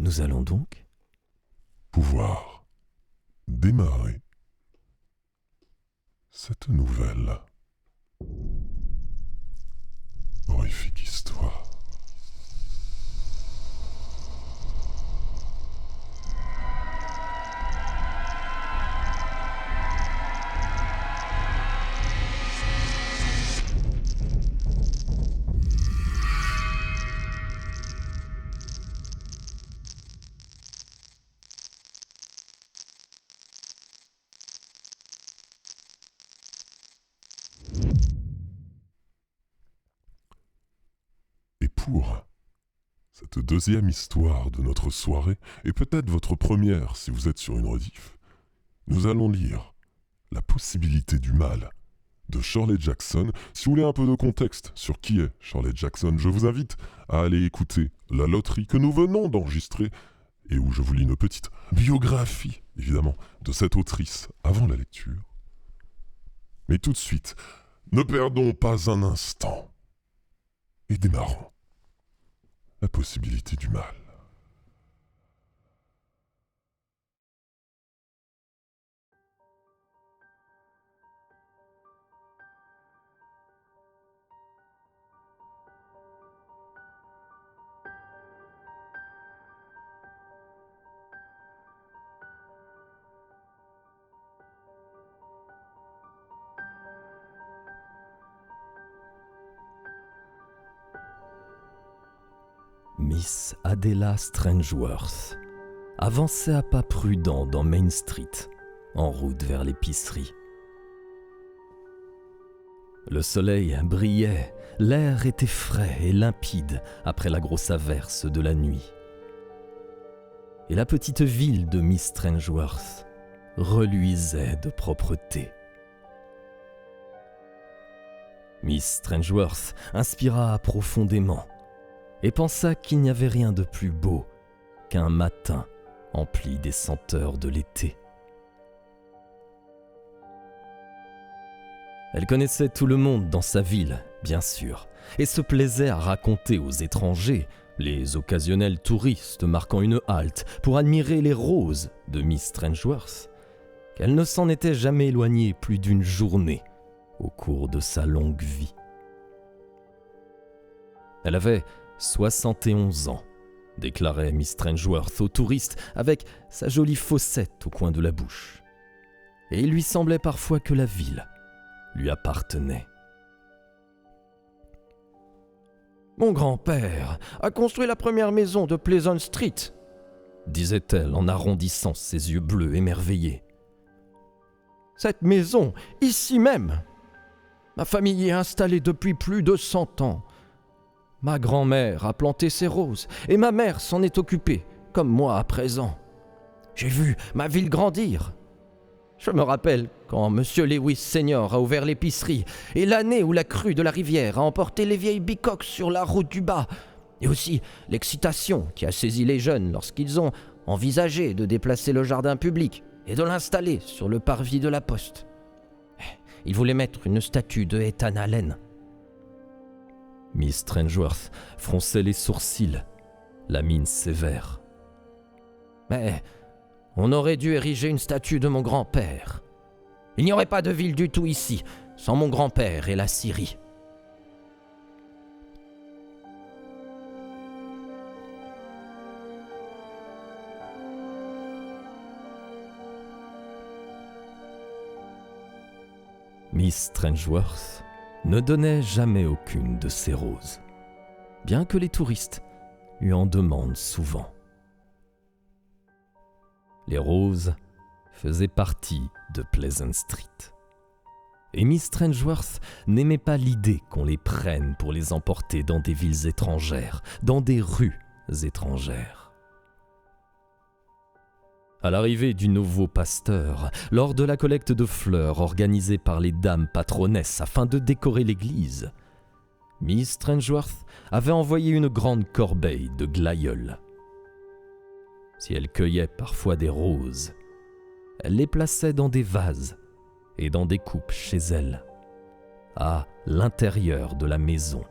Nous allons donc pouvoir démarrer cette nouvelle horrifique histoire. Et pour cette deuxième histoire de notre soirée, et peut-être votre première si vous êtes sur une rediff, nous allons lire La possibilité du mal de Shirley Jackson. Si vous voulez un peu de contexte sur qui est Shirley Jackson, je vous invite à aller écouter La Loterie que nous venons d'enregistrer et où je vous lis une petite biographie, évidemment, de cette autrice avant la lecture. Mais tout de suite, ne perdons pas un instant et démarrons la possibilité du mal. Miss Adela Strangeworth avançait à pas prudents dans Main Street, en route vers l'épicerie. Le soleil brillait, l'air était frais et limpide après la grosse averse de la nuit. Et la petite ville de Miss Strangeworth reluisait de propreté. Miss Strangeworth inspira profondément et pensa qu'il n'y avait rien de plus beau qu'un matin empli des senteurs de l'été. Elle connaissait tout le monde dans sa ville, bien sûr, et se plaisait à raconter aux étrangers, les occasionnels touristes marquant une halte pour admirer les roses de Miss Strangeworth, qu'elle ne s'en était jamais éloignée plus d'une journée au cours de sa longue vie. Elle avait 71 ans, déclarait Miss Strangeworth aux touristes avec sa jolie fossette au coin de la bouche. Et il lui semblait parfois que la ville lui appartenait. « Mon grand-père a construit la première maison de Pleasant Street », disait-elle en arrondissant ses yeux bleus émerveillés. « Cette maison, ici même. Ma famille y est installée depuis plus de 100 ans. Ma grand-mère a planté ses roses et ma mère s'en est occupée, comme moi à présent. J'ai vu ma ville grandir. Je me rappelle quand Monsieur Lewis Senior a ouvert l'épicerie et l'année où la crue de la rivière a emporté les vieilles bicoques sur la route du bas, et aussi l'excitation qui a saisi les jeunes lorsqu'ils ont envisagé de déplacer le jardin public et de l'installer sur le parvis de la poste. Ils voulaient mettre une statue de Ethan Allen. Miss Strangeworth fronçait les sourcils, la mine sévère. Mais on aurait dû ériger une statue de mon grand-père. Il n'y aurait pas de ville du tout ici, sans mon grand-père et la Syrie. Miss Strangeworth ne donnait jamais aucune de ses roses, bien que les touristes lui en demandent souvent. Les roses faisaient partie de Pleasant Street. Et Miss Strangeworth n'aimait pas l'idée qu'on les prenne pour les emporter dans des villes étrangères, dans des rues étrangères. À l'arrivée du nouveau pasteur, lors de la collecte de fleurs organisée par les dames patronesses afin de décorer l'église, Miss Strangeworth avait envoyé une grande corbeille de glaïeuls. Si elle cueillait parfois des roses, elle les plaçait dans des vases et dans des coupes chez elle, à l'intérieur de la maison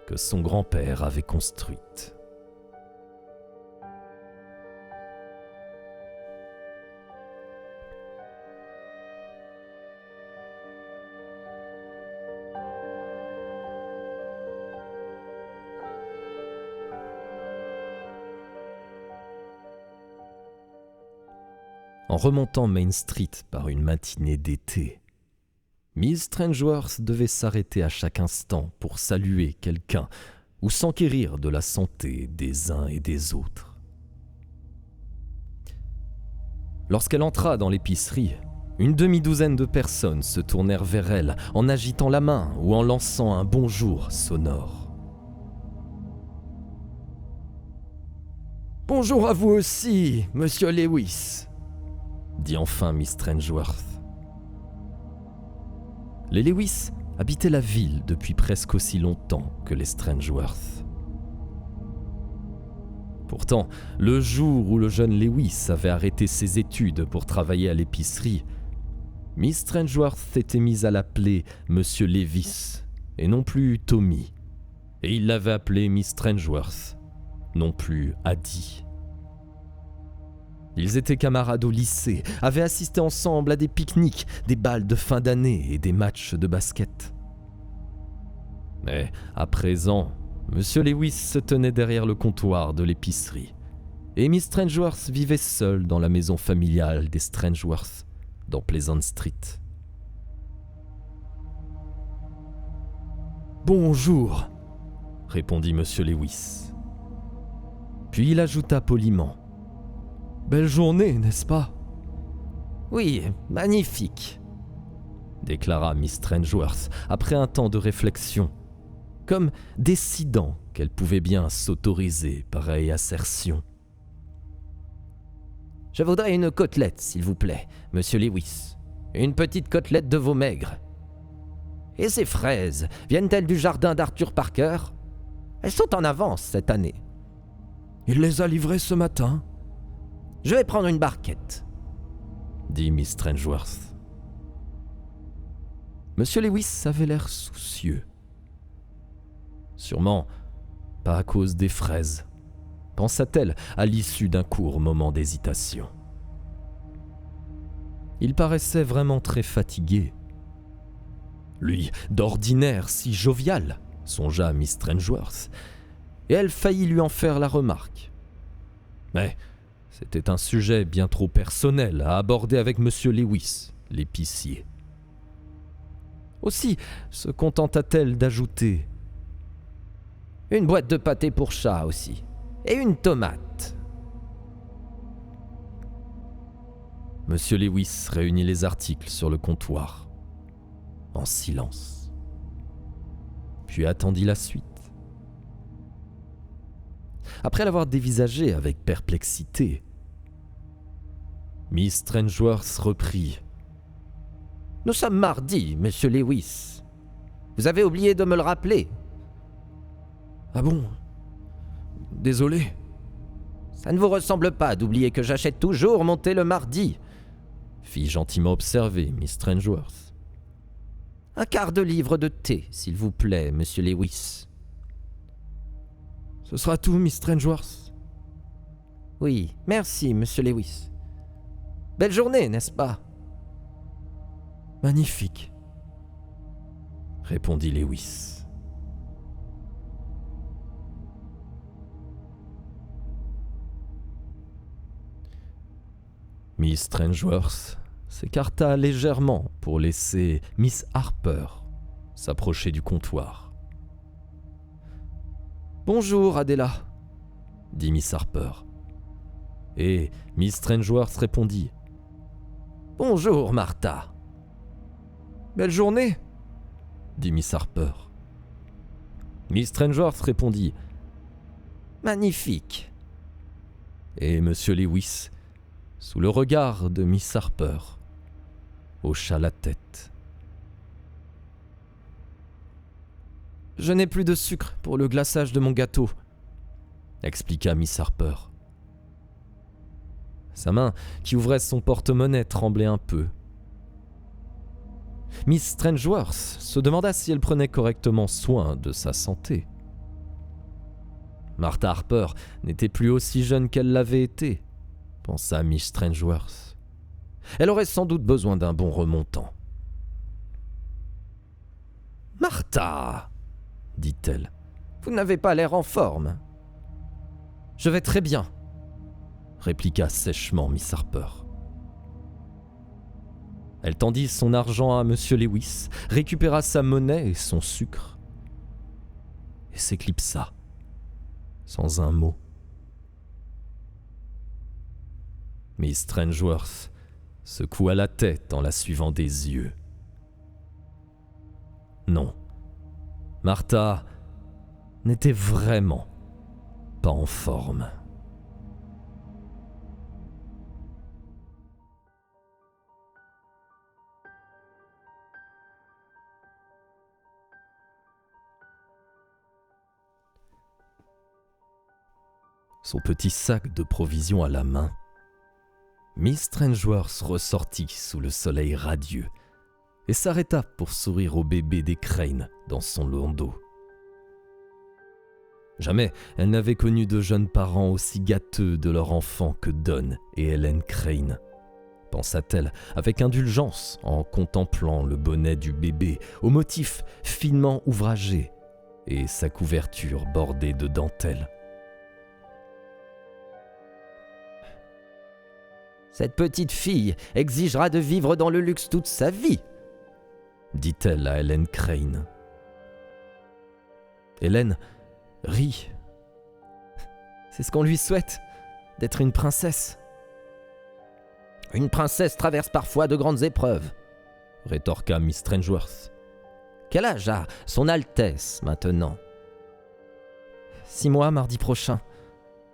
que son grand-père avait construite. En remontant Main Street par une matinée d'été, Miss Strangeworth devait s'arrêter à chaque instant pour saluer quelqu'un ou s'enquérir de la santé des uns et des autres. Lorsqu'elle entra dans l'épicerie, une demi-douzaine de personnes se tournèrent vers elle en agitant la main ou en lançant un bonjour sonore. « Bonjour à vous aussi, Monsieur Lewis !» dit enfin Miss Strangeworth. Les Lewis habitaient la ville depuis presque aussi longtemps que les Strangeworth. Pourtant, le jour où le jeune Lewis avait arrêté ses études pour travailler à l'épicerie, Miss Strangeworth s'était mise à l'appeler Monsieur Levis, et non plus Tommy. Et il l'avait appelée Miss Strangeworth, non plus Addie. Ils étaient camarades au lycée, avaient assisté ensemble à des pique-niques, des bals de fin d'année et des matchs de basket. Mais à présent, Monsieur Lewis se tenait derrière le comptoir de l'épicerie, et Miss Strangeworth vivait seule dans la maison familiale des Strangeworth, dans Pleasant Street. « Bonjour !» répondit Monsieur Lewis. Puis il ajouta poliment. « Belle journée, n'est-ce pas ?»« Oui, magnifique !» déclara Miss Strangeworth après un temps de réflexion, comme décidant qu'elle pouvait bien s'autoriser pareille assertion. « Je voudrais une côtelette, s'il vous plaît, Monsieur Lewis. Une petite côtelette de veau maigre. Et ces fraises, viennent-elles du jardin d'Arthur Parker? Elles sont en avance cette année. »« Il les a livrées ce matin. »« Je vais prendre une barquette, » dit Miss Strangeworth. Monsieur Lewis avait l'air soucieux. Sûrement pas à cause des fraises, pensa-t-elle à l'issue d'un court moment d'hésitation. Il paraissait vraiment très fatigué. Lui, d'ordinaire si jovial, songea Miss Strangeworth, et elle faillit lui en faire la remarque. Mais c'était un sujet bien trop personnel à aborder avec Monsieur Lewis, l'épicier. Aussi se contenta-t-elle d'ajouter « Une boîte de pâté pour chat aussi, et une tomate. » Monsieur Lewis réunit les articles sur le comptoir, en silence, puis attendit la suite. Après l'avoir dévisagé avec perplexité, Miss Strangeworth reprit. « Nous sommes mardi, Monsieur Lewis. Vous avez oublié de me le rappeler. »« Ah bon? Désolé. »« Ça ne vous ressemble pas d'oublier que j'achète toujours mon thé le mardi, » fit gentiment observer Miss Strangeworth. « Un quart de livre de thé, s'il vous plaît, Monsieur Lewis. »« Ce sera tout, Miss Strangeworth. »« Oui, merci, Monsieur Lewis. Belle journée, n'est-ce pas? » « Magnifique, » répondit Lewis. Miss Strangeworth s'écarta légèrement pour laisser Miss Harper s'approcher du comptoir. « Bonjour, Adela, » dit Miss Harper. Et Miss Strangeworth répondit. « Bonjour, Martha. »« Belle journée, » dit Miss Harper. Miss Strangeworth répondit. « Magnifique. » Et Monsieur Lewis, sous le regard de Miss Harper, hocha la tête. « Je n'ai plus de sucre pour le glaçage de mon gâteau, » expliqua Miss Harper. Sa main, qui ouvrait son porte-monnaie, tremblait un peu. Miss Strangeworth se demanda si elle prenait correctement soin de sa santé. Martha Harper n'était plus aussi jeune qu'elle l'avait été, pensa Miss Strangeworth. Elle aurait sans doute besoin d'un bon remontant. « Martha !» dit-elle. « Vous n'avez pas l'air en forme. »« Je vais très bien, » répliqua sèchement Miss Harper. Elle tendit son argent à M. Lewis, récupéra sa monnaie et son sucre, et s'éclipsa, sans un mot. Miss Strangeworth secoua la tête en la suivant des yeux. Non, Martha n'était vraiment pas en forme. Son petit sac de provisions à la main, Miss Strangeworth ressortit sous le soleil radieux et s'arrêta pour sourire au bébé des Crane dans son landau. Jamais elle n'avait connu de jeunes parents aussi gâteux de leur enfant que Don et Helen Crane, pensa-t-elle avec indulgence en contemplant le bonnet du bébé au motif finement ouvragé et sa couverture bordée de dentelle. Cette petite fille exigera de vivre dans le luxe toute sa vie, dit-elle à Helen Crane. Hélène rit. C'est ce qu'on lui souhaite, d'être une princesse. Une princesse traverse parfois de grandes épreuves, rétorqua Miss Strangeworth. Quel âge a son Altesse maintenant? 6 mois mardi prochain,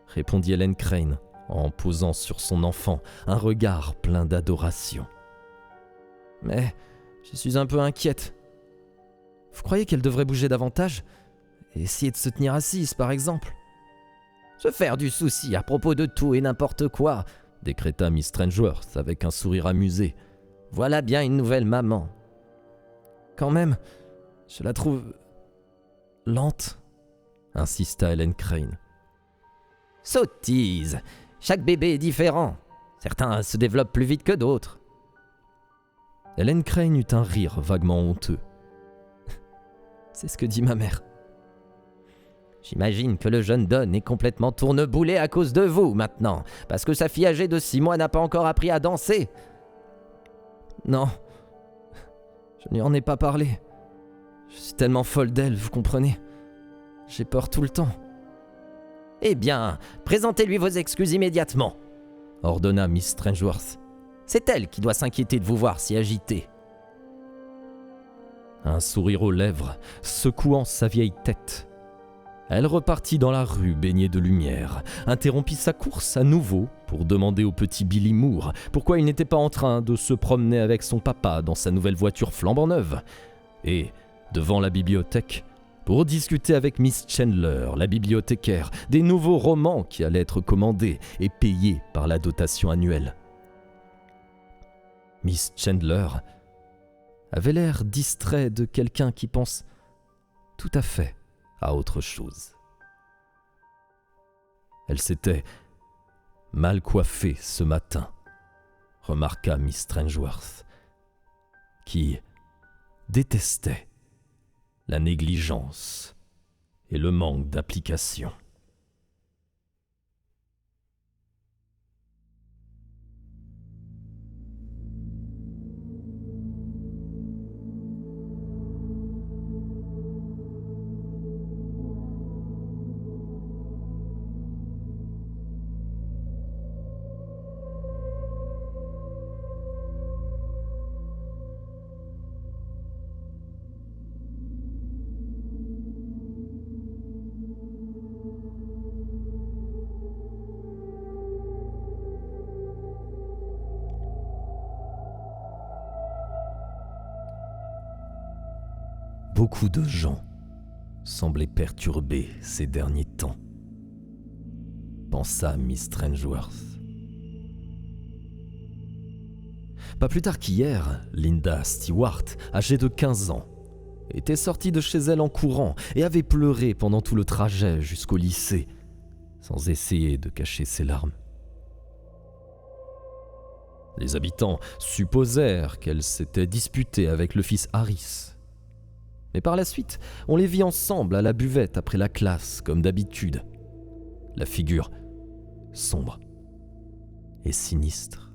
répondit Helen Crane, en posant sur son enfant un regard plein d'adoration. Mais je suis un peu inquiète. Vous croyez qu'elle devrait bouger davantage et essayer de se tenir assise, par exemple? Se faire du souci à propos de tout et n'importe quoi, décréta Miss Strangeworth avec un sourire amusé. Voilà bien une nouvelle maman. Quand même, je la trouve lente, insista Helen Crane. Sottise! Chaque bébé est différent. Certains se développent plus vite que d'autres. Helen Crane eut un rire vaguement honteux. C'est ce que dit ma mère. J'imagine que le jeune Don est complètement tourneboulé à cause de vous maintenant, parce que sa fille âgée de 6 mois n'a pas encore appris à danser. Non, je ne lui en ai pas parlé. Je suis tellement folle d'elle, vous comprenez. J'ai peur tout le temps. Eh bien, présentez-lui vos excuses immédiatement, ordonna Miss Strangeworth. C'est elle qui doit s'inquiéter de vous voir si agité. Un sourire aux lèvres, secouant sa vieille tête. Elle repartit dans la rue baignée de lumière, interrompit sa course à nouveau pour demander au petit Billy Moore pourquoi il n'était pas en train de se promener avec son papa dans sa nouvelle voiture flambant neuve, et, devant la bibliothèque, pour discuter avec Miss Chandler, la bibliothécaire, des nouveaux romans qui allaient être commandés et payés par la dotation annuelle. Miss Chandler avait l'air distrait de quelqu'un qui pense tout à fait à autre chose. Elle s'était mal coiffée ce matin, remarqua Miss Strangeworth, qui détestait la négligence et le manque d'application. Beaucoup de gens semblaient perturbés ces derniers temps, pensa Miss Strangeworth. Pas plus tard qu'hier, Linda Stewart, âgée de 15 ans, était sortie de chez elle en courant et avait pleuré pendant tout le trajet jusqu'au lycée, sans essayer de cacher ses larmes. Les habitants supposèrent qu'elle s'était disputée avec le fils Harris. Mais par la suite, on les vit ensemble à la buvette après la classe, comme d'habitude. La figure sombre et sinistre.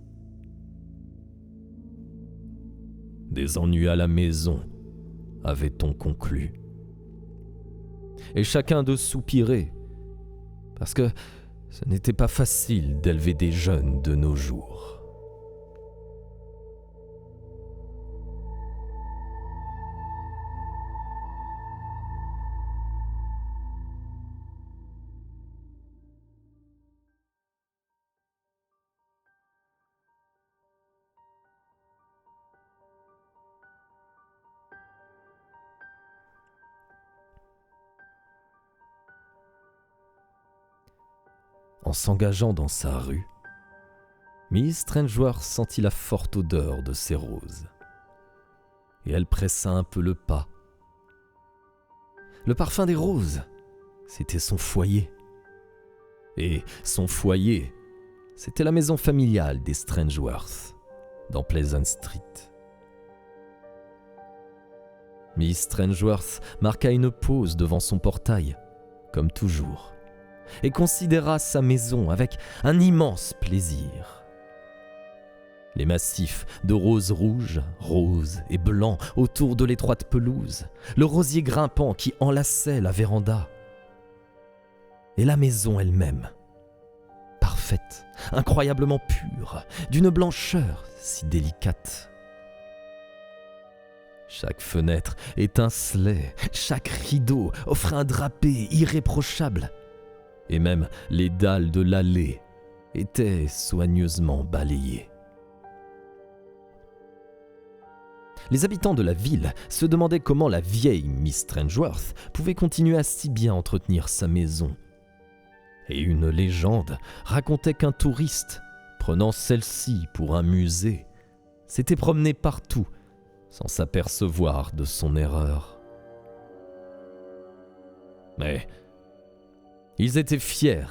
des ennuis à la maison, avait-on conclu. Et chacun de soupirer, parce que ce n'était pas facile d'élever des jeunes de nos jours. En s'engageant dans sa rue, Miss Strangeworth sentit la forte odeur de ces roses. Et elle pressa un peu le pas. Le parfum des roses, c'était son foyer. Et son foyer, c'était la maison familiale des Strangeworth, dans Pleasant Street. Miss Strangeworth marqua une pause devant son portail, comme toujours, et considéra sa maison avec un immense plaisir. Les massifs de roses rouges, roses et blancs autour de l'étroite pelouse, le rosier grimpant qui enlaçait la véranda, et la maison elle-même, parfaite, incroyablement pure, d'une blancheur si délicate. Chaque fenêtre étincelait, chaque rideau offrait un drapé irréprochable, et même les dalles de l'allée étaient soigneusement balayées. Les habitants de la ville se demandaient comment la vieille Miss Strangeworth pouvait continuer à si bien entretenir sa maison. Et une légende racontait qu'un touriste, prenant celle-ci pour un musée, s'était promené partout sans s'apercevoir de son erreur. Mais ils étaient fiers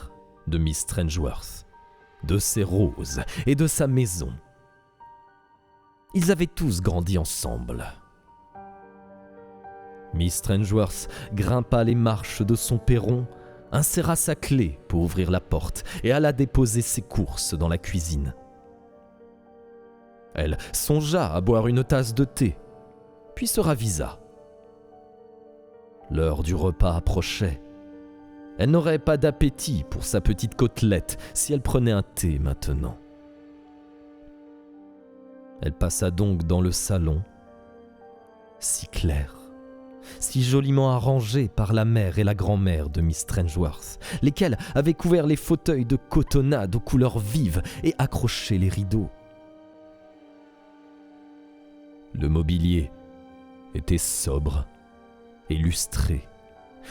de Miss Strangeworth, de ses roses et de sa maison. Ils avaient tous grandi ensemble. Miss Strangeworth grimpa les marches de son perron, inséra sa clé pour ouvrir la porte et alla déposer ses courses dans la cuisine. Elle songea à boire une tasse de thé, puis se ravisa. L'heure du repas approchait. Elle n'aurait pas d'appétit pour sa petite côtelette si elle prenait un thé maintenant. Elle passa donc dans le salon, si clair, si joliment arrangé par la mère et la grand-mère de Miss Strangeworth, lesquelles avaient couvert les fauteuils de cotonnade aux couleurs vives et accroché les rideaux. Le mobilier était sobre et lustré.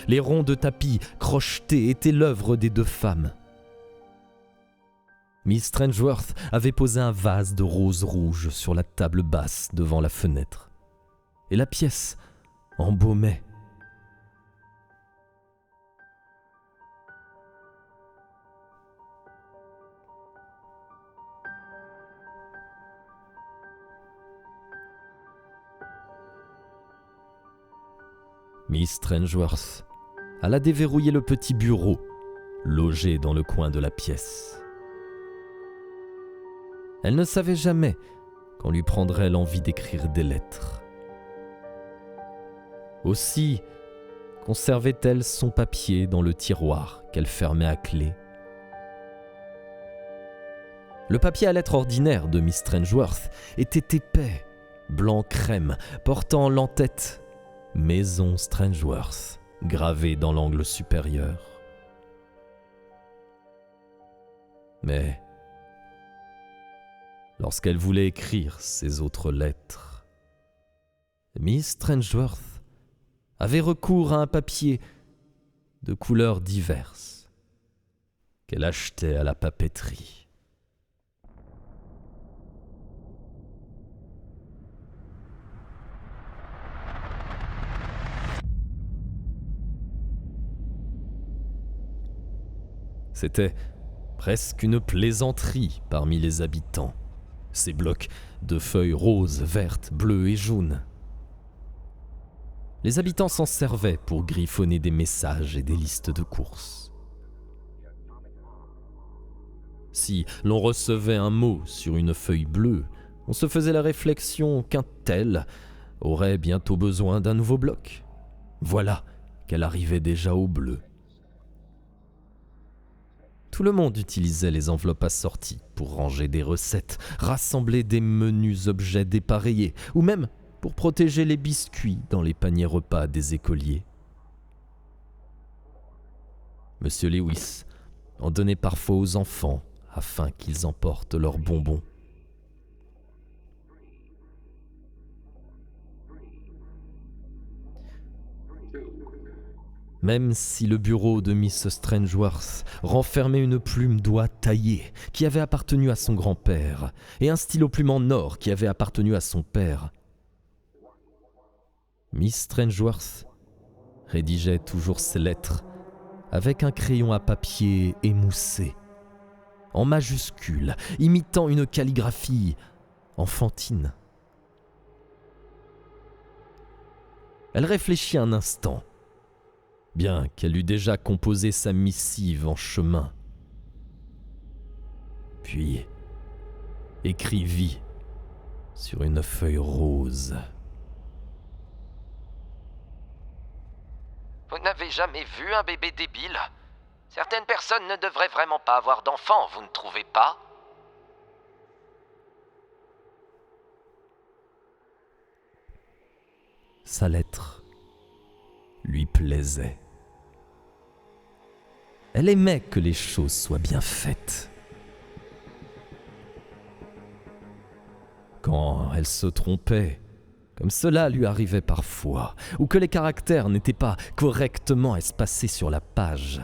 Les ronds de tapis crochetés étaient l'œuvre des deux femmes. Miss Strangeworth avait posé un vase de roses rouges sur la table basse devant la fenêtre, et la pièce embaumait. Miss Strangeworth alla déverrouiller le petit bureau, logé dans le coin de la pièce. Elle ne savait jamais quand lui prendrait l'envie d'écrire des lettres. Aussi conservait-elle son papier dans le tiroir qu'elle fermait à clé. Le papier à lettres ordinaire de Miss Strangeworth était épais, blanc crème, portant l'entête « Maison Strangeworth » gravé dans l'angle supérieur. Mais lorsqu'elle voulait écrire ses autres lettres, Miss Strangeworth avait recours à un papier de couleurs diverses qu'elle achetait à la papeterie. C'était presque une plaisanterie parmi les habitants, ces blocs de feuilles roses, vertes, bleues et jaunes. Les habitants s'en servaient pour griffonner des messages et des listes de courses. Si l'on recevait un mot sur une feuille bleue on se faisait la réflexion qu'un tel aurait bientôt besoin d'un nouveau bloc. Voilà qu'elle arrivait déjà au bleu. Tout le monde utilisait les enveloppes assorties pour ranger des recettes, rassembler des menus objets dépareillés, ou même pour protéger les biscuits dans les paniers repas des écoliers. Monsieur Lewis en donnait parfois aux enfants afin qu'ils emportent leurs bonbons. Même si le bureau de Miss Strangeworth renfermait une plume d'oie taillée qui avait appartenu à son grand-père et un stylo plume en or qui avait appartenu à son père, Miss Strangeworth rédigeait toujours ses lettres avec un crayon à papier émoussé, en majuscules, imitant une calligraphie enfantine. Elle réfléchit un instant, bien qu'elle eût déjà composé sa missive en chemin. Puis écrivit sur une feuille rose. Vous n'avez jamais vu un bébé débile? Certaines personnes ne devraient vraiment pas avoir d'enfants, vous ne trouvez pas? Sa lettre lui plaisait. Elle aimait que les choses soient bien faites. Quand elle se trompait, comme cela lui arrivait parfois, ou que les caractères n'étaient pas correctement espacés sur la page,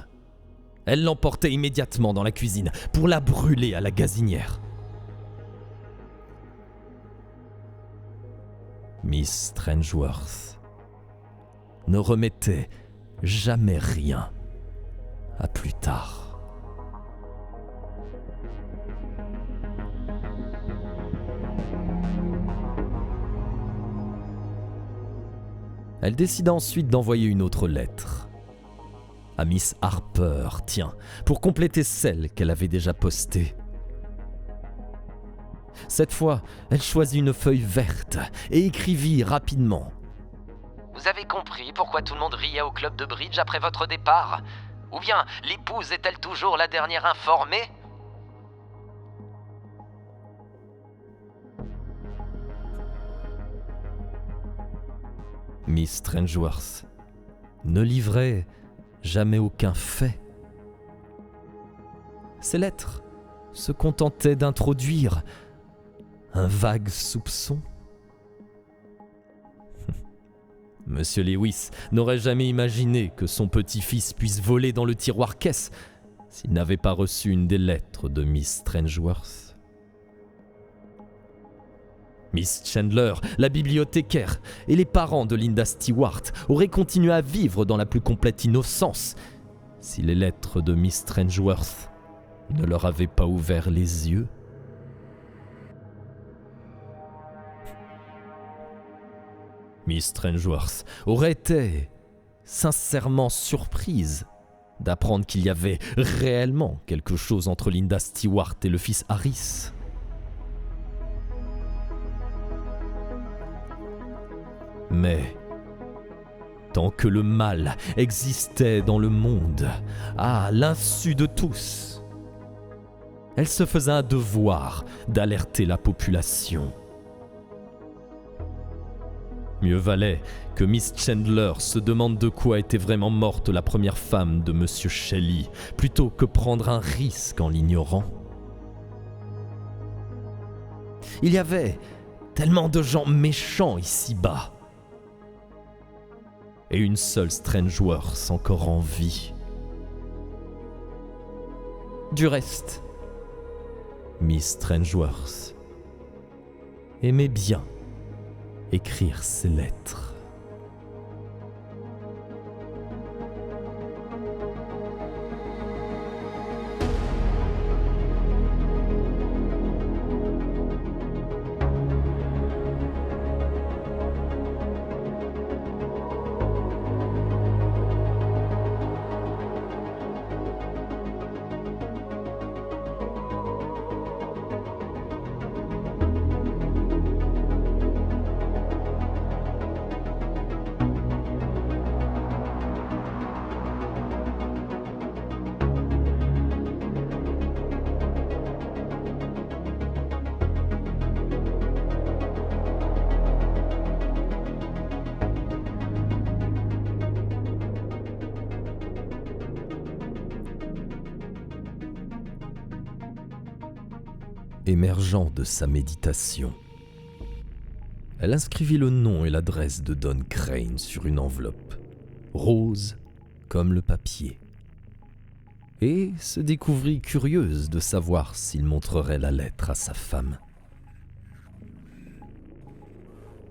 elle l'emportait immédiatement dans la cuisine pour la brûler à la gazinière. Miss Strangeworth ne remettait jamais rien à plus tard. Elle décida ensuite d'envoyer une autre lettre à Miss Harper, tiens, pour compléter celle qu'elle avait déjà postée. Cette fois, elle choisit une feuille verte et écrivit rapidement. Vous avez compris pourquoi tout le monde riait au club de bridge après votre départ? Ou bien l'épouse est-elle toujours la dernière informée? Miss Strangeworth ne livrait jamais aucun fait. Ses lettres se contentaient d'introduire un vague soupçon. Monsieur Lewis n'aurait jamais imaginé que son petit-fils puisse voler dans le tiroir-caisse s'il n'avait pas reçu une des lettres de Miss Strangeworth. Miss Chandler, la bibliothécaire, et les parents de Linda Stewart auraient continué à vivre dans la plus complète innocence si les lettres de Miss Strangeworth ne leur avaient pas ouvert les yeux. Miss Strangeworth aurait été sincèrement surprise d'apprendre qu'il y avait réellement quelque chose entre Linda Stewart et le fils Harris. Mais tant que le mal existait dans le monde, à l'insu de tous, elle se faisait un devoir d'alerter la population. Mieux valait que Miss Chandler se demande de quoi était vraiment morte la première femme de Monsieur Shelley, plutôt que prendre un risque en l'ignorant. Il y avait tellement de gens méchants ici-bas, et une seule Strangeworth encore en vie. Du reste, Miss Strangeworth aimait bien écrire ses lettres. émergeant de sa méditation. Elle inscrivit le nom et l'adresse de Don Crane sur une enveloppe, rose comme le papier, et se découvrit curieuse de savoir s'il montrerait la lettre à sa femme.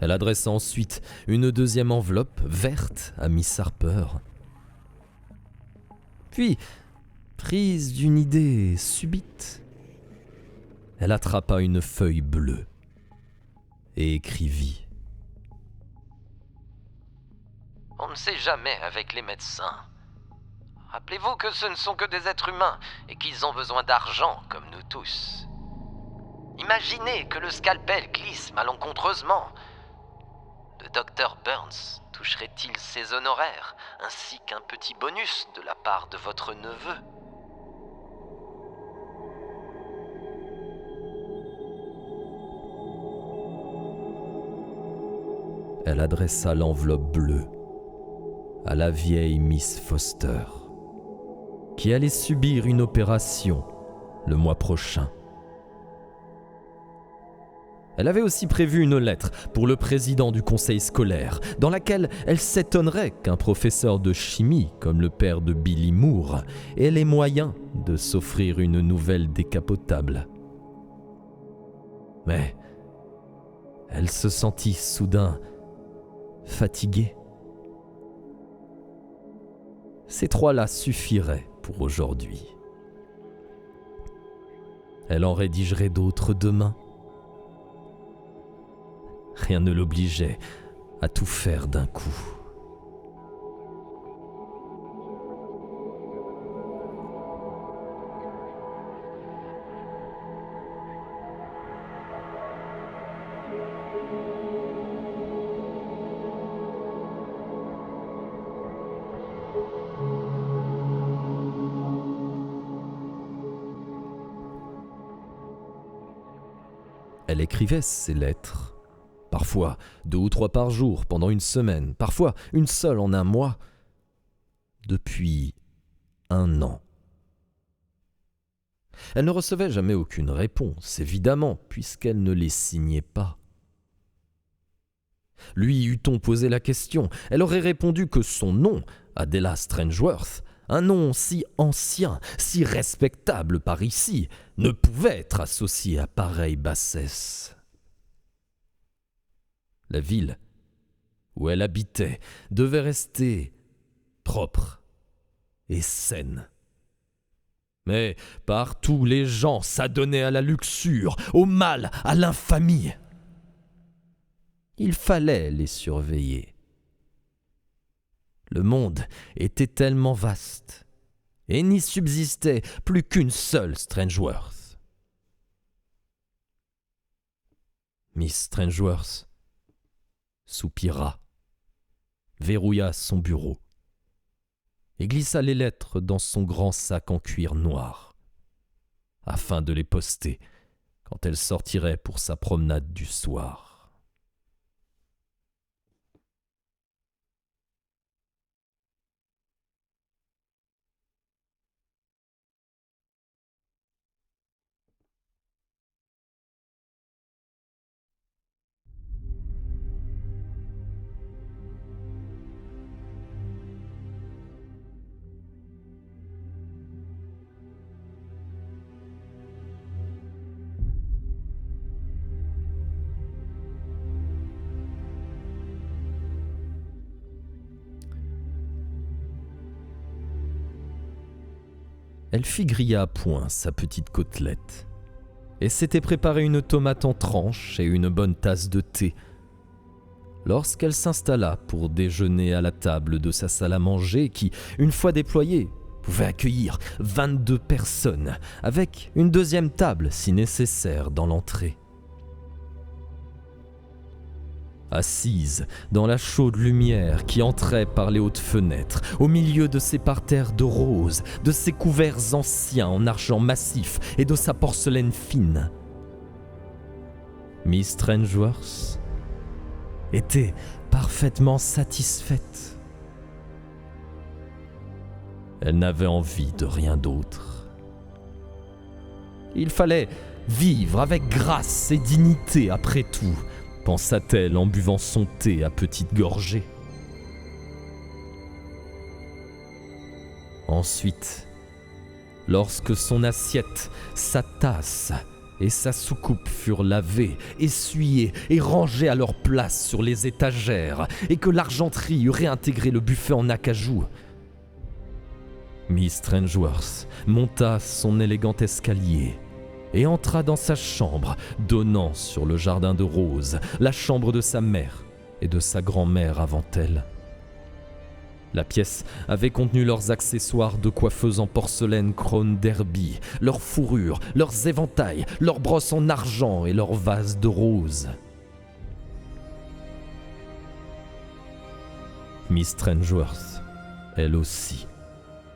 Elle adressa ensuite une deuxième enveloppe verte à Miss Harper. Puis, prise d'une idée subite, elle attrapa une feuille bleue et écrivit. On ne sait jamais avec les médecins. Rappelez-vous que ce ne sont que des êtres humains et qu'ils ont besoin d'argent comme nous tous. Imaginez que le scalpel glisse malencontreusement. Le docteur Burns toucherait-il ses honoraires ainsi qu'un petit bonus de la part de votre neveu ? Elle adressa l'enveloppe bleue à la vieille Miss Foster, qui allait subir une opération le mois prochain. Elle avait aussi prévu une lettre pour le président du conseil scolaire, dans laquelle elle s'étonnerait qu'un professeur de chimie comme le père de Billy Moore ait les moyens de s'offrir une nouvelle décapotable. Mais elle se sentit soudain fatiguée. Ces trois-là suffiraient pour aujourd'hui. Elle en rédigerait d'autres demain. Rien ne l'obligeait à tout faire d'un coup. Elle écrivait ses lettres, parfois 2 ou 3 par jour pendant une semaine, parfois une seule en un mois, depuis 1 an. Elle ne recevait jamais aucune réponse, évidemment, puisqu'elle ne les signait pas. Lui eût-on posé la question, elle aurait répondu que son nom, Adela Strangeworth, un nom si ancien, si respectable par ici, ne pouvait être associé à pareille bassesse. La ville où elle habitait devait rester propre et saine. Mais partout les gens s'adonnaient à la luxure, au mal, à l'infamie. Il fallait les surveiller. Le monde était tellement vaste, et n'y subsistait plus qu'une seule Strangeworth. Miss Strangeworth soupira, verrouilla son bureau et glissa les lettres dans son grand sac en cuir noir, afin de les poster quand elle sortirait pour sa promenade du soir. Elle fit griller à point sa petite côtelette et s'était préparé une tomate en tranches et une bonne tasse de thé lorsqu'elle s'installa pour déjeuner à la table de sa salle à manger qui, une fois déployée, pouvait accueillir 22 personnes, avec une deuxième table si nécessaire dans l'entrée. Assise dans la chaude lumière qui entrait par les hautes fenêtres, au milieu de ses parterres de roses, de ses couverts anciens en argent massif et de sa porcelaine fine, Miss Strangeworth était parfaitement satisfaite. Elle n'avait envie de rien d'autre. Il fallait vivre avec grâce et dignité après tout, pensa-t-elle en buvant son thé à petites gorgées. Ensuite, lorsque son assiette, sa tasse et sa soucoupe furent lavées, essuyées et rangées à leur place sur les étagères, et que l'argenterie eut réintégré le buffet en acajou, Miss Strangeworth monta son élégant escalier et entra dans sa chambre donnant sur le jardin de roses, la chambre de sa mère et de sa grand-mère avant elle. La pièce avait contenu leurs accessoires de coiffeuse en porcelaine Crown Derby, leurs fourrures, leurs éventails, leurs brosses en argent et leurs vases de roses. Miss Strangeworth, elle aussi,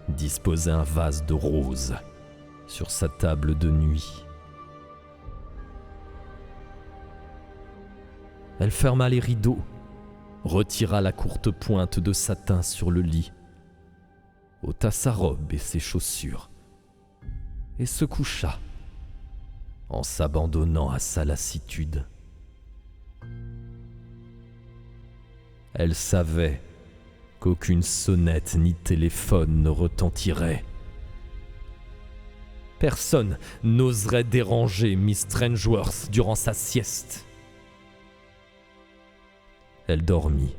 disposait un vase de roses sur sa table de nuit. Elle ferma les rideaux, retira la courte pointe de satin sur le lit, ôta sa robe et ses chaussures, et se coucha, en s'abandonnant à sa lassitude. Elle savait qu'aucune sonnette ni téléphone ne retentirait. Personne n'oserait déranger Miss Strangeworth durant sa sieste. Elle dormit,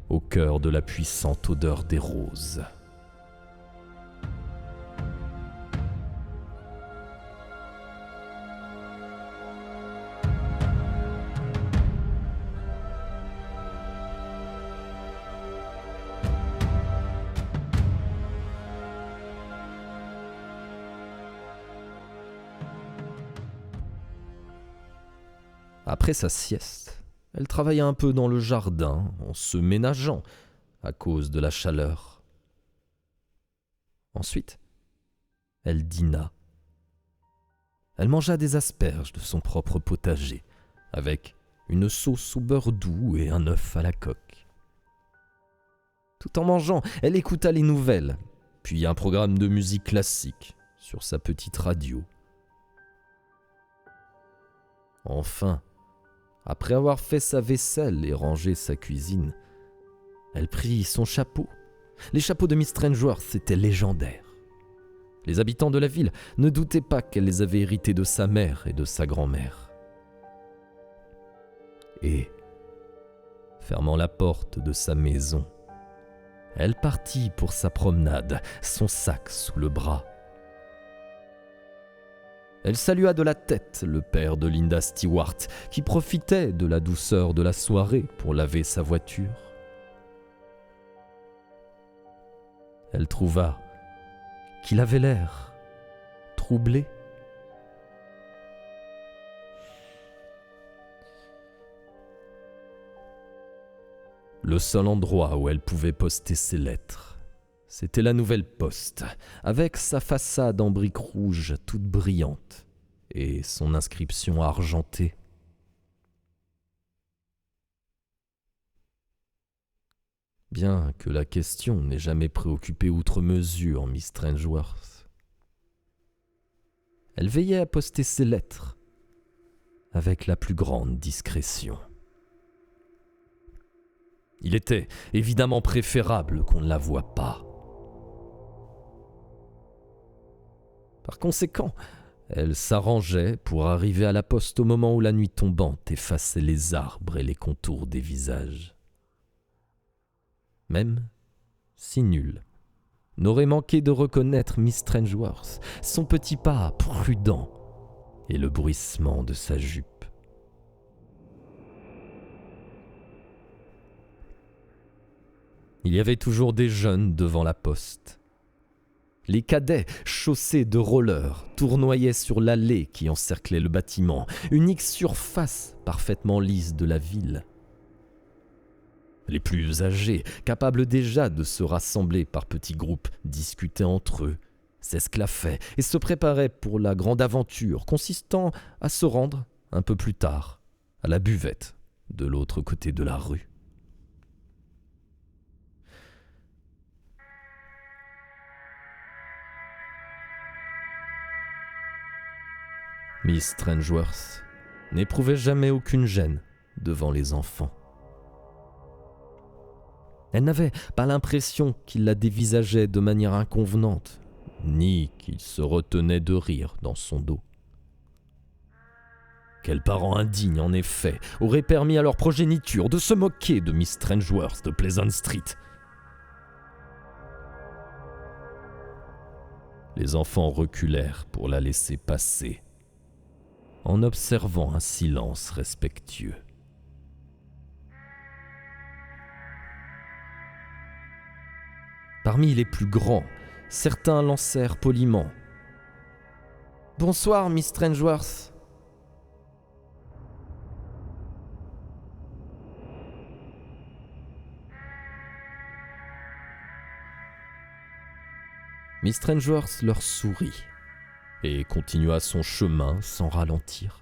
au cœur de la puissante odeur des roses. Après sa sieste, elle travailla un peu dans le jardin en se ménageant à cause de la chaleur. Ensuite, elle dîna. Elle mangea des asperges de son propre potager avec une sauce au beurre doux et un œuf à la coque. Tout en mangeant, elle écouta les nouvelles, puis un programme de musique classique sur sa petite radio. Enfin, après avoir fait sa vaisselle et rangé sa cuisine, elle prit son chapeau. Les chapeaux de Miss Strangeworth étaient légendaires. Les habitants de la ville ne doutaient pas qu'elle les avait hérités de sa mère et de sa grand-mère. Et, fermant la porte de sa maison, elle partit pour sa promenade, son sac sous le bras. Elle salua de la tête le père de Linda Stewart, qui profitait de la douceur de la soirée pour laver sa voiture. Elle trouva qu'il avait l'air troublé. Le seul endroit où elle pouvait poster ses lettres, c'était la nouvelle poste, avec sa façade en briques rouges toute brillante et son inscription argentée. Bien que la question n'ait jamais préoccupé outre mesure Miss Strangeworth, elle veillait à poster ses lettres avec la plus grande discrétion. Il était évidemment préférable qu'on ne la voie pas. Par conséquent, elle s'arrangeait pour arriver à la poste au moment où la nuit tombante effaçait les arbres et les contours des visages. Même si nul n'aurait manqué de reconnaître Miss Strangeworth, son petit pas prudent et le bruissement de sa jupe. Il y avait toujours des jeunes devant la poste. Les cadets, chaussés de rollers, tournoyaient sur l'allée qui encerclait le bâtiment, unique surface parfaitement lisse de la ville. Les plus âgés, capables déjà de se rassembler par petits groupes, discutaient entre eux, s'esclaffaient et se préparaient pour la grande aventure consistant à se rendre, un peu plus tard, à la buvette de l'autre côté de la rue. Miss Strangeworth n'éprouvait jamais aucune gêne devant les enfants. Elle n'avait pas l'impression qu'il la dévisageait de manière inconvenante, ni qu'il se retenait de rire dans son dos. Quels parents indignes, en effet, auraient permis à leur progéniture de se moquer de Miss Strangeworth de Pleasant Street. Les enfants reculèrent pour la laisser passer, en observant un silence respectueux. Parmi les plus grands, certains lancèrent poliment « Bonsoir, Miss Strangeworth ». Miss Strangeworth leur sourit et continua son chemin sans ralentir.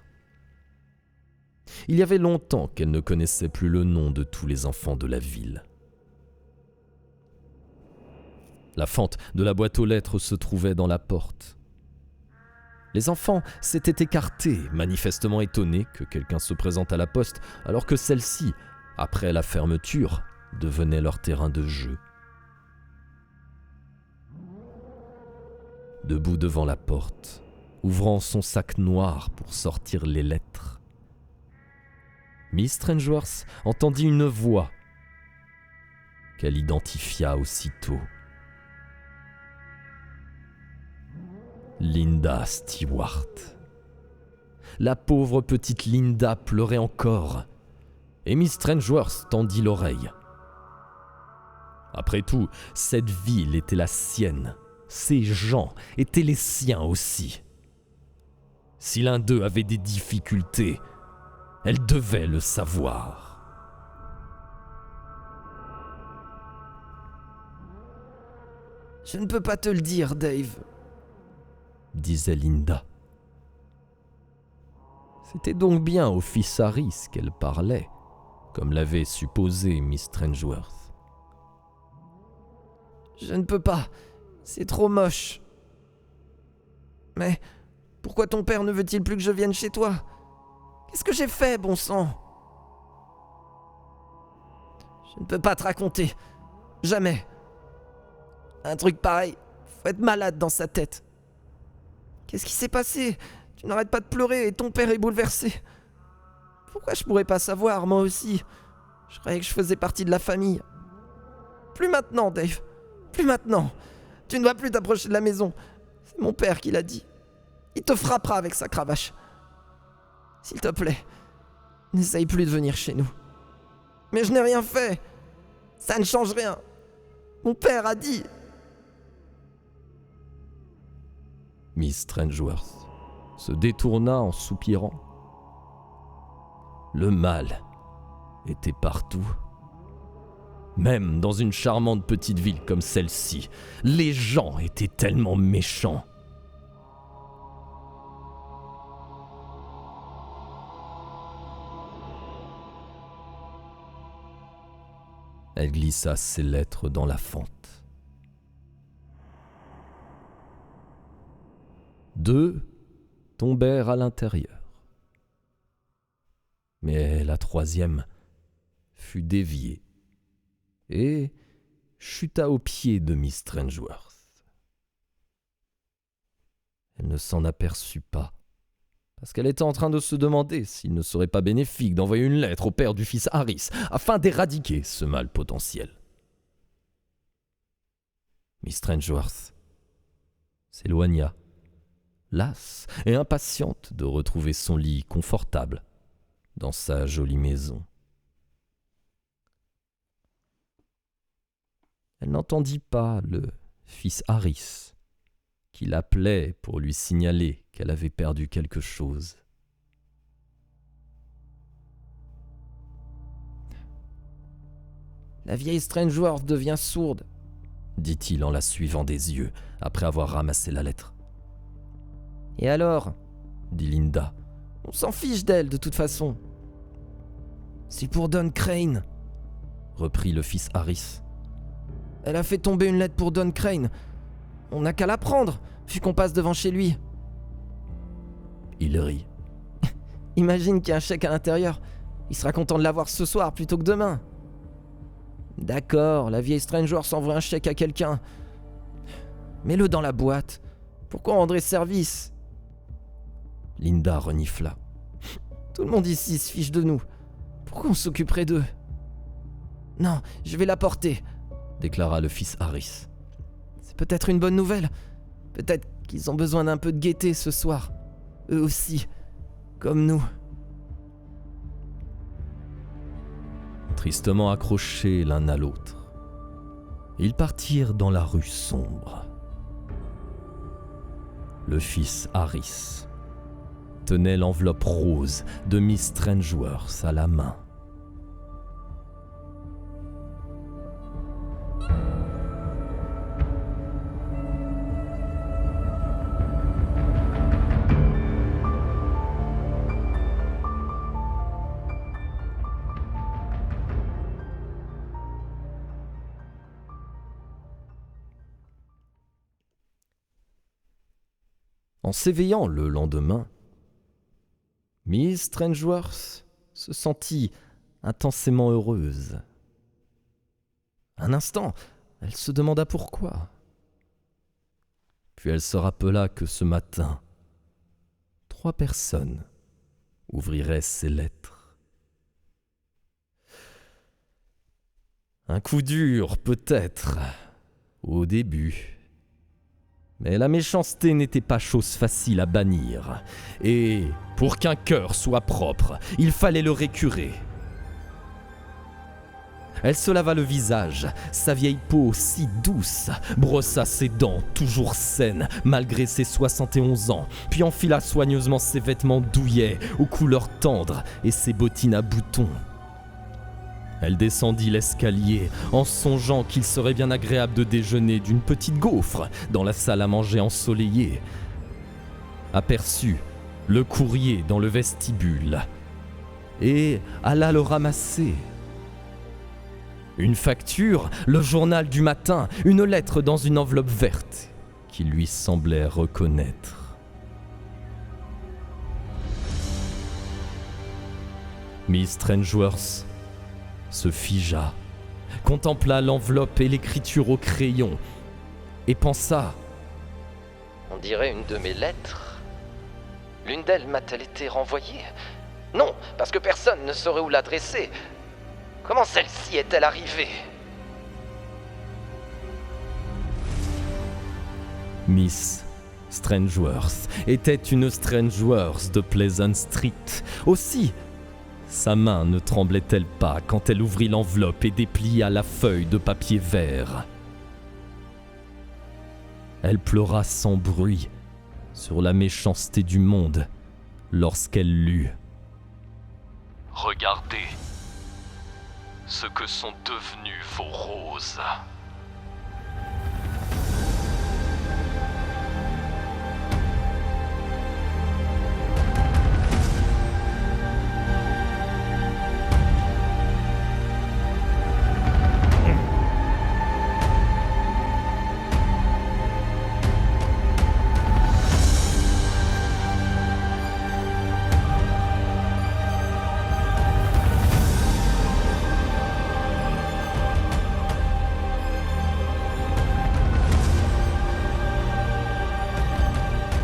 Il y avait longtemps qu'elle ne connaissait plus le nom de tous les enfants de la ville. La fente de la boîte aux lettres se trouvait dans la porte. Les enfants s'étaient écartés, manifestement étonnés que quelqu'un se présente à la poste, alors que celle-ci, après la fermeture, devenait leur terrain de jeu. Debout devant la porte, ouvrant son sac noir pour sortir les lettres, Miss Strangeworth entendit une voix qu'elle identifia aussitôt. Linda Stewart. La pauvre petite Linda pleurait encore, et Miss Strangeworth tendit l'oreille. Après tout, cette ville était la sienne. Ces gens étaient les siens aussi. Si l'un d'eux avait des difficultés, elle devait le savoir. « Je ne peux pas te le dire, Dave, » disait Linda. C'était donc bien au fils Harris qu'elle parlait, comme l'avait supposé Miss Strangeworth. « Je ne peux pas. C'est trop moche. Mais pourquoi ton père ne veut-il plus que je vienne chez toi? Qu'est-ce que j'ai fait, bon sang? Je ne peux pas te raconter. Jamais. Un truc pareil, faut être malade dans sa tête. Qu'est-ce qui s'est passé? Tu n'arrêtes pas de pleurer et ton père est bouleversé. Pourquoi je pourrais pas savoir, moi aussi? Je croyais que je faisais partie de la famille. Plus maintenant, Dave. Plus maintenant. Tu ne dois plus t'approcher de la maison. C'est mon père qui l'a dit. Il te frappera avec sa cravache. S'il te plaît, n'essaye plus de venir chez nous. Mais je n'ai rien fait. Ça ne change rien. Mon père a dit. Miss Strangeworth se détourna en soupirant. Le mal était partout. Même dans une charmante petite ville comme celle-ci, les gens étaient tellement méchants. Elle glissa ses lettres dans la fente. 2 tombèrent à l'intérieur. Mais la 3e fut déviée et chuta aux pieds de Miss Strangeworth. Elle ne s'en aperçut pas, parce qu'elle était en train de se demander s'il ne serait pas bénéfique d'envoyer une lettre au père du fils Harris afin d'éradiquer ce mal potentiel. Miss Strangeworth s'éloigna, lasse et impatiente de retrouver son lit confortable dans sa jolie maison. Elle n'entendit pas le fils Harris, qui l'appelait pour lui signaler qu'elle avait perdu quelque chose. La vieille Strangeworth devient sourde, dit-il en la suivant des yeux, après avoir ramassé la lettre. Et alors, dit Linda, on s'en fiche d'elle de toute façon. C'est pour Don Crane, reprit le fils Harris. Elle a fait tomber une lettre pour Don Crane. On n'a qu'à la prendre, vu qu'on passe devant chez lui. Il rit. Imagine qu'il y a un chèque à l'intérieur. Il sera content de l'avoir ce soir plutôt que demain. D'accord, la vieille Stranger s'envoie un chèque à quelqu'un. Mets-le dans la boîte. Pourquoi on rendrait service? Linda renifla. Tout le monde ici se fiche de nous. Pourquoi on s'occuperait d'eux? Non, je vais l'apporter, déclara le fils Harris. C'est peut-être une bonne nouvelle. Peut-être qu'ils ont besoin d'un peu de gaieté ce soir. Eux aussi, comme nous. Tristement accrochés l'un à l'autre, ils partirent dans la rue sombre. Le fils Harris tenait l'enveloppe rose de Miss Strangeworth à la main. En s'éveillant le lendemain, Miss Strangeworth se sentit intensément heureuse. Un instant, elle se demanda pourquoi. Puis elle se rappela que ce matin, 3 personnes ouvriraient ses lettres. Un coup dur, peut-être, au début. Mais la méchanceté n'était pas chose facile à bannir. Et pour qu'un cœur soit propre, il fallait le récurer. Elle se lava le visage, sa vieille peau si douce, brossa ses dents, toujours saines, malgré ses 71 ans, puis enfila soigneusement ses vêtements douillets, aux couleurs tendres, et ses bottines à boutons. Elle descendit l'escalier en songeant qu'il serait bien agréable de déjeuner d'une petite gaufre dans la salle à manger ensoleillée. Aperçut le courrier dans le vestibule et alla le ramasser. Une facture, le journal du matin, une lettre dans une enveloppe verte qui lui semblait reconnaître. Miss Strangeworth se figea, contempla l'enveloppe et l'écriture au crayon, et pensa « On dirait une de mes lettres. L'une d'elles m'a-t-elle été renvoyée? Non, parce que personne ne saurait où l'adresser. Comment celle-ci est-elle arrivée ?» Miss Strangeworth était une Strangeworth de Pleasant Street. Aussi, sa main ne tremblait-elle pas quand elle ouvrit l'enveloppe et déplia la feuille de papier vert. Elle pleura sans bruit sur la méchanceté du monde lorsqu'elle lut « Regardez ce que sont devenues vos roses. »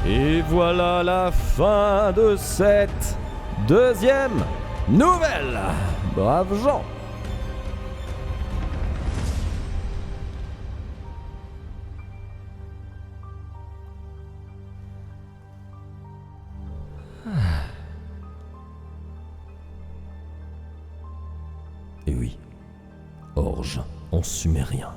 Et voilà la fin de cette deuxième nouvelle. Braves gens. Et oui, orge en sumérien.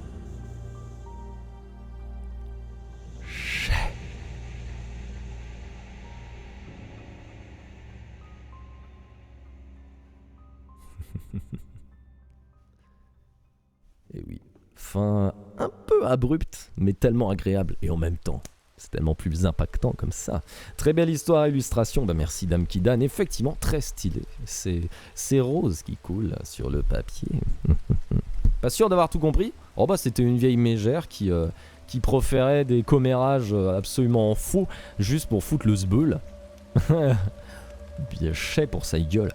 Et oui, fin un peu abrupte, mais tellement agréable, et en même temps, c'est tellement plus impactant comme ça. Très belle histoire, illustration, merci Dame Kidan, effectivement très stylé. C'est rose qui coule sur le papier. Pas sûr d'avoir tout compris. Oh c'était une vieille mégère qui proférait des commérages absolument faux, juste pour foutre le zbeul. Bien chais pour sa gueule.